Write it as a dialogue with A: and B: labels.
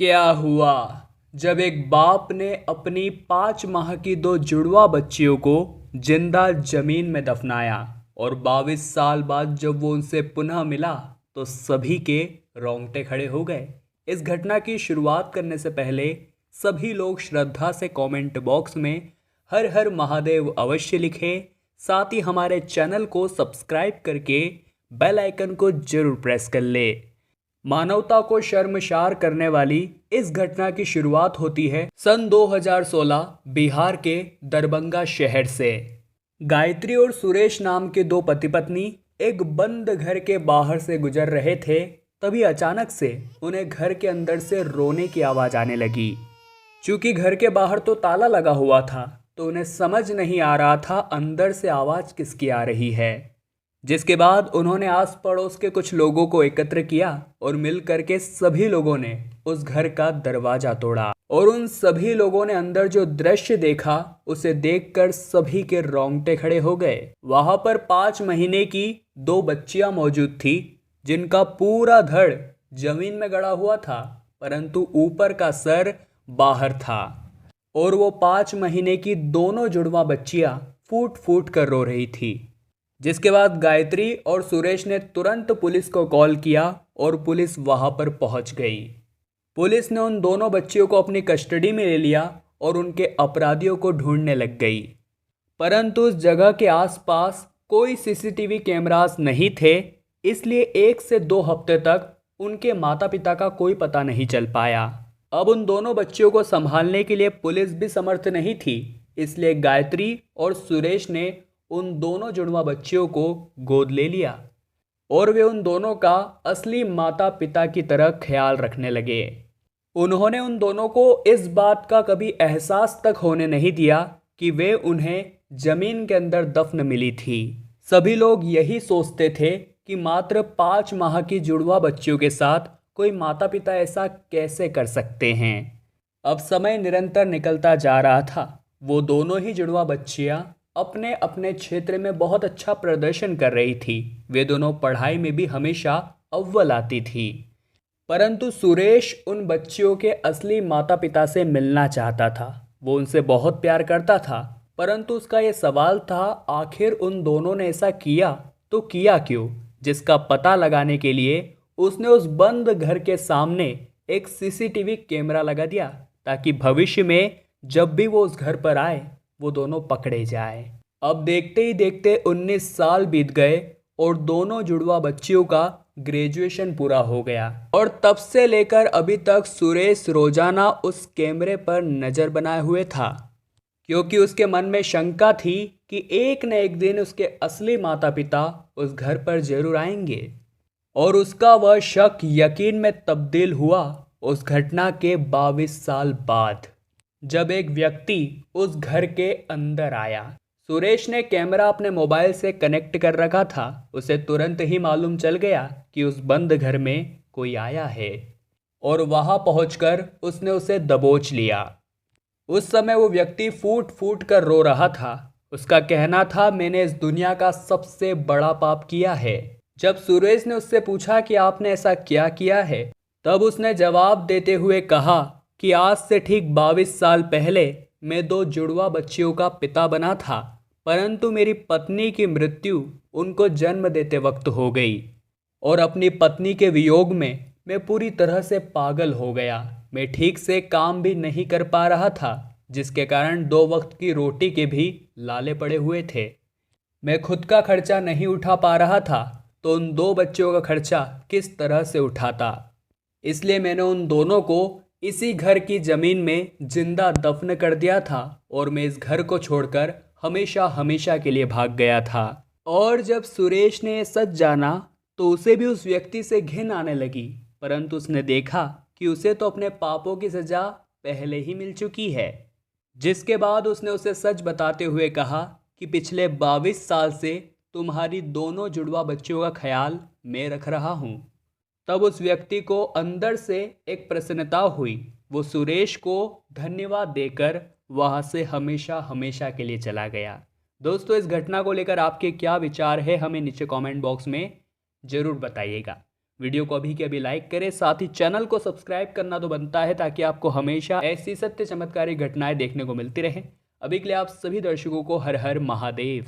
A: क्या हुआ जब एक बाप ने अपनी 5 माह की दो जुड़वा बच्चियों को जिंदा जमीन में दफनाया और 22 साल बाद जब वो उनसे पुनः मिला तो सभी के रोंगटे खड़े हो गए। इस घटना की शुरुआत करने से पहले सभी लोग श्रद्धा से कमेंट बॉक्स में हर हर महादेव अवश्य लिखें। साथ ही हमारे चैनल को सब्सक्राइब करके बेल आइकन को जरूर प्रेस कर ले। मानवता को शर्मसार करने वाली इस घटना की शुरुआत होती है सन 2016 बिहार के दरभंगा शहर से। गायत्री और सुरेश नाम के दो पति पत्नी एक बंद घर के बाहर से गुजर रहे थे। तभी अचानक से उन्हें घर के अंदर से रोने की आवाज़ आने लगी। चूंकि घर के बाहर तो ताला लगा हुआ था तो उन्हें समझ नहीं आ रहा था अंदर से आवाज़ किसकी आ रही है। जिसके बाद उन्होंने आस पड़ोस के कुछ लोगों को एकत्र किया और मिल करके सभी लोगों ने उस घर का दरवाजा तोड़ा और उन सभी लोगों ने अंदर जो दृश्य देखा उसे देखकर सभी के रोंगटे खड़े हो गए। वहां पर 5 महीने की दो बच्चियां मौजूद थी जिनका पूरा धड़ जमीन में गड़ा हुआ था परंतु ऊपर का सर बाहर था और वो 5 महीने की दोनों जुड़वा बच्चियां फूट फूट कर रो रही थी। जिसके बाद गायत्री और सुरेश ने तुरंत पुलिस को कॉल किया और पुलिस वहां पर पहुंच गई। पुलिस ने उन दोनों बच्चियों को अपनी कस्टडी में ले लिया और उनके अपराधियों को ढूंढने लग गई। परंतु उस जगह के आसपास कोई सीसीटीवी कैमरास नहीं थे, इसलिए 1 से 2 हफ्ते तक उनके माता पिता का कोई पता नहीं चल पाया। अब उन दोनों बच्चियों को संभालने के लिए पुलिस भी समर्थ नहीं थी, इसलिए गायत्री और सुरेश ने उन दोनों जुड़वा बच्चियों को गोद ले लिया और वे उन दोनों का असली माता पिता की तरह ख्याल रखने लगे। उन्होंने उन दोनों को इस बात का कभी एहसास तक होने नहीं दिया कि वे उन्हें जमीन के अंदर दफन मिली थी। सभी लोग यही सोचते थे कि मात्र 5 माह की जुड़वा बच्चियों के साथ कोई माता पिता ऐसा कैसे कर सकते हैं। अब समय निरंतर निकलता जा रहा था। वो दोनों ही जुड़वा बच्चियां अपने अपने क्षेत्र में बहुत अच्छा प्रदर्शन कर रही थी। वे दोनों पढ़ाई में भी हमेशा अव्वल आती थी। परंतु सुरेश उन बच्चियों के असली माता पिता से मिलना चाहता था। वो उनसे बहुत प्यार करता था, परंतु उसका ये सवाल था आखिर उन दोनों ने ऐसा किया तो किया क्यों, जिसका पता लगाने के लिए उसने उस बंद घर के सामने एक सीसीटीवी कैमरा लगा दिया ताकि भविष्य में जब भी वो उस घर पर आए वो दोनों पकड़े जाए। अब देखते ही देखते 19 साल बीत गए और दोनों जुड़वा बच्चियों का ग्रेजुएशन पूरा हो गया और तब से लेकर अभी तक सुरेश रोजाना उस कैमरे पर नज़र बनाए हुए था, क्योंकि उसके मन में शंका थी कि एक न एक दिन उसके असली माता पिता उस घर पर जरूर आएंगे। और उसका वह शक यकीन में तब्दील हुआ उस घटना के 22 साल बाद, जब एक व्यक्ति उस घर के अंदर आया। सुरेश ने कैमरा अपने मोबाइल से कनेक्ट कर रखा था। उसे तुरंत ही मालूम चल गया कि उस बंद घर में कोई आया है और वहां पहुंचकर उसने उसे दबोच लिया। उस समय वो व्यक्ति फूट फूट कर रो रहा था। उसका कहना था, मैंने इस दुनिया का सबसे बड़ा पाप किया है। जब सुरेश ने उससे पूछा कि आपने ऐसा क्या किया है, तब उसने जवाब देते हुए कहा कि आज से ठीक 22 साल पहले मैं 2 जुड़वा बच्चियों का पिता बना था, परंतु मेरी पत्नी की मृत्यु उनको जन्म देते वक्त हो गई और अपनी पत्नी के वियोग में मैं पूरी तरह से पागल हो गया। मैं ठीक से काम भी नहीं कर पा रहा था, जिसके कारण 2 वक्त की रोटी के भी लाले पड़े हुए थे। मैं खुद का खर्चा नहीं उठा पा रहा था तो उन 2 बच्चों का खर्चा किस तरह से उठाता। इसलिए मैंने उन दोनों को इसी घर की जमीन में जिंदा दफन कर दिया था और मैं इस घर को छोड़कर हमेशा हमेशा के लिए भाग गया था। और जब सुरेश ने सच जाना तो उसे भी उस व्यक्ति से घिन आने लगी, परंतु उसने देखा कि उसे तो अपने पापों की सजा पहले ही मिल चुकी है। जिसके बाद उसने उसे सच बताते हुए कहा कि पिछले 22 साल से तुम्हारी दोनों जुड़वा बच्चियों का ख्याल मैं रख रहा हूँ। तब उस व्यक्ति को अंदर से एक प्रसन्नता हुई। वो सुरेश को धन्यवाद देकर वहां से हमेशा हमेशा के लिए चला गया। दोस्तों, इस घटना को लेकर आपके क्या विचार है हमें नीचे कमेंट बॉक्स में ज़रूर बताइएगा। वीडियो को अभी के अभी लाइक करें, साथ ही चैनल को सब्सक्राइब करना तो बनता है ताकि आपको हमेशा ऐसी सत्य चमत्कारी घटनाएं देखने को मिलती रहें। अभी के लिए आप सभी दर्शकों को हर हर महादेव।